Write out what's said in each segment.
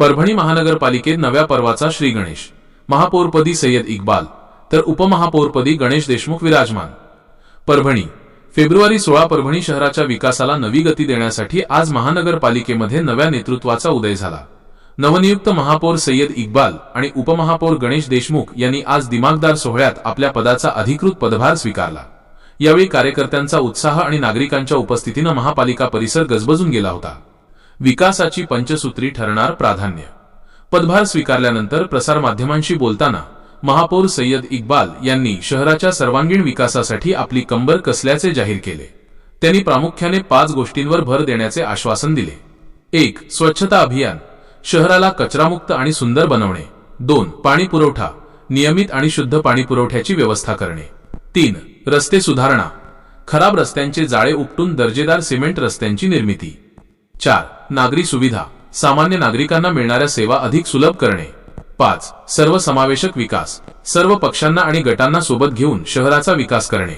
परभणी महानगरपालिकेत नव्या पर्वाचा श्री गणेश, महापौरपदी सय्यद इक्बाल तर उपमहापौरपदी गणेश देशमुख विराजमान। परभणी फेब्रुवारी 16 परभणी शहराच्या विकासाला नवी गती देण्यासाठी आज महानगरपालिकेमध्ये नव्या नेतृत्वाचा उदय झाला। नवनियुक्त महापौर सय्यद इक्बाल आणि उपमहापौर गणेश देशमुख यांनी आज दिमागदार सोहळ्यात आपल्या पदाचा अधिकृत पदभार स्वीकारला। यावेळी कार्यकर्त्यांचा उत्साह आणि नागरिकांच्या उपस्थितीने महापालिका परिसर गजबजून गेला होता। विकासाची पंचसूत्री ठरणार प्राधान्य। पदभार स्वीकारल्यानंतर प्रसारमाध्यमांशी बोलताना महापौर सय्यद इक्बाल यांनी शहराच्या सर्वांगीण विकासासाठी आपली कंबर कसल्याचे जाहीर केले। त्यांनी प्रामुख्याने 5 गोष्टींवर भर देण्याचे आश्वासन दिले। 1. स्वच्छता अभियान, शहराला कचरामुक्त आणि सुंदर बनवणे। 2. पाणी पुरवठा, नियमित आणि शुद्ध पाणी पुरवठ्याची व्यवस्था करणे। 3. रस्ते सुधारणा, खराब रस्त्यांचे जाळे उपटून दर्जेदार सिमेंट रस्त्यांची निर्मिती। 4. नागरी सुविधा, सामान्य नागरिकांना मिळणाऱ्या सेवा अधिक सुलभ करणे। 5. सर्वसमावेशक विकास, सर्व पक्षांना आणि गटांना सोबत घेऊन शहराचा विकास करणे।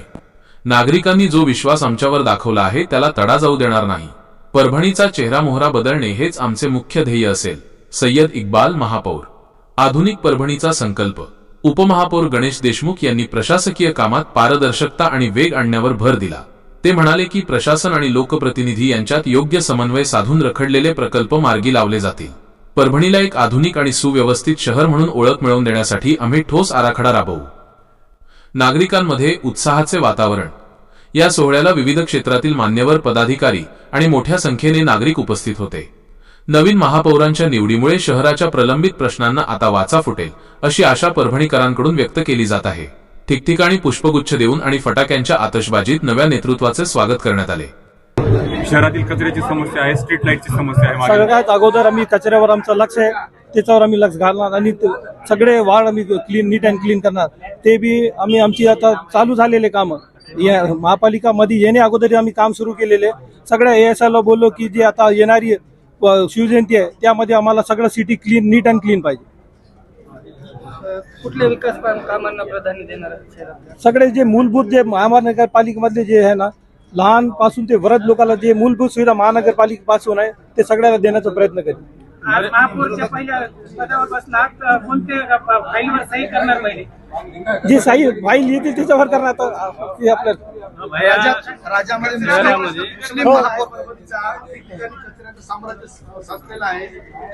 नागरिकांनी जो विश्वास आमच्यावर दाखवला आहे त्याला तडा जाऊ देणार नाही। परभणीचा चेहरा मोहरा बदलणे हेच आमचे मुख्य ध्येय असेल। सय्यद इक्बाल महापौर। आधुनिक परभणीचा संकल्प। उपमहापौर गणेश देशमुख यांनी प्रशासकीय कामात पारदर्शकता आणि वेग आणण्यावर भर दिला। ते म्हणाले की प्रशासन आणि लोकप्रतिनिधी यांच्यात योग्य समन्वय साधून रखडलेले प्रकल्प मार्गी लावले जातील। परभणीला एक आधुनिक आणि सुव्यवस्थित शहर म्हणून ओळख मिळवून देण्यासाठी आम्ही ठोस आराखडा राबवू। नागरिकांमध्ये उत्साहाचे वातावरण। या सोहळ्याला विविध क्षेत्रातील मान्यवर पदाधिकारी आणि मोठ्या संख्येने नागरिक उपस्थित होते। नवीन महापौरांच्या निवडीमुळे शहराच्या प्रलंबित प्रश्नांना आता वाचा फुटेल अशी आशा परभणीकरांकडून व्यक्त केली जात आहे। ठिकठिकाणी पुष्पगुच्छ देऊन आणि फटाक्यांच्या आतषबाजीत नव्या नेतृत्वाचे स्वागत करण्यात आले। शहरातील कचऱ्याची समस्या आहे, स्ट्रीट लाईटची समस्या आहे। सगळ्यात अगोदर आम्ही कचऱ्यावर आमचं लक्ष आहे, त्याच्यावर आम्ही लक्ष घालणार आणि सगळे वार्ड आम्ही क्लीन, नीट अँड क्लीन करणार। ते बी आम्ही आमची आता चालू झालेले काम महापालिका मध्ये येणे अगोदर आम्ही काम सुरू केलेले। सगळ्या ASI बोललो की जी आता येणारी शिवजयंती आहे त्यामध्ये आम्हाला सगळं city clean, neat and clean पाहिजे। कुठल्या विकास कामांना प्राधान्य देणार आहेत? सगळे जे मूलभूत जे महानगरपालिकेमधले जे आहे ना, लहान पासून ते वृद्ध लोकांना जे मूलभूत सुविधा महानगरपालिकेपासून आहे ते सगळ्याला देण्याचा प्रयत्न करेल। महापौरच्या पहिल्या पदावर बसलात, कोणत्या फाईलवर सही करणार पहिले? जे सही फाईल येते त्याच्यावर करणार ते आपल्या राज्यामध्ये मुस्लिम महापौरपदाचा ठिकठिकाणी कचऱ्याचं साम्राज्य साचलेलं आहे।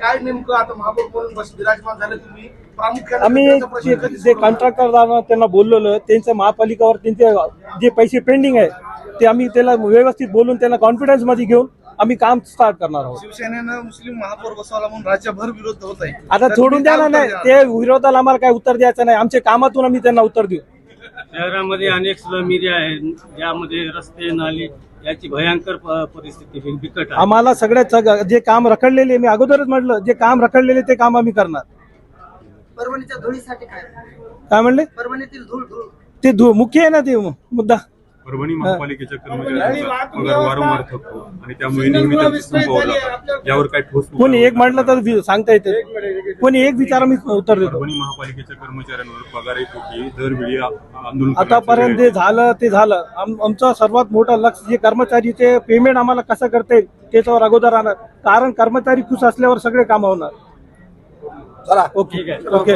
काय नेमकं आता महापौर म्हणून विराजमान झाले तुम्ही? प्रामुख्याने आम्ही जे कॉन्ट्रॅक्टर त्यांना बोललेलं, त्यांच्या महापालिकावर त्यांचे जे पैसे पेंडिंग आहे ते आम्ही त्याला व्यवस्थित बोलून त्यांना कॉन्फिडन्स मध्ये घेऊन आम्ही काम स्टार्ट करणार आहोत। शिवसेनेनं मुस्लिम महापौर बसवला म्हणून राज्यभर विरोध होत आहे। आता सोडून द्या ना, नाही ते विरोधाला आम्हाला काय उत्तर द्यायचं नाही, आमच्या कामातून आम्ही त्यांना उत्तर देऊ। शहरामध्ये अनेक स्लम एरिया आहेत ज्यामध्ये रस्ते नाली याची भयंकर परिस्थिती बिकट आहे। आम्हाला सगळ्यात जे काम रखडलेले, मी अगोदरच म्हटलं, जे काम रखडलेले ते काम आम्ही करणार। परभणीच्या धुळीसाठी काय म्हणले? परभणीतील धूळ ते मुख्य आहे ना ते मुद्दा। परभणी महापालिकेच्या कर्मचाऱ्यांचा पगार वारंवार थकतो आणि त्यामुळे नेहमी त्यांचे संपावर जातात। यावर काय ठोस कोणी एक म्हटलं तर सांगता येते, कोणी एक विचार मी उत्तर देतो। परभणी महापालिकेच्या कर्मचाऱ्यांवर पगार पोटी दरवेळी आंदोलन आतापर्यंत जे झालं ते झालं। आमचं सर्वात मोठं लक्ष जे कर्मचारीचे पेमेंट आम्हाला कसं करता येईल त्याच्यावर अगोदर राहणार, कारण कर्मचारी खुश असल्यावर सगळे काम होणार। Okay okay.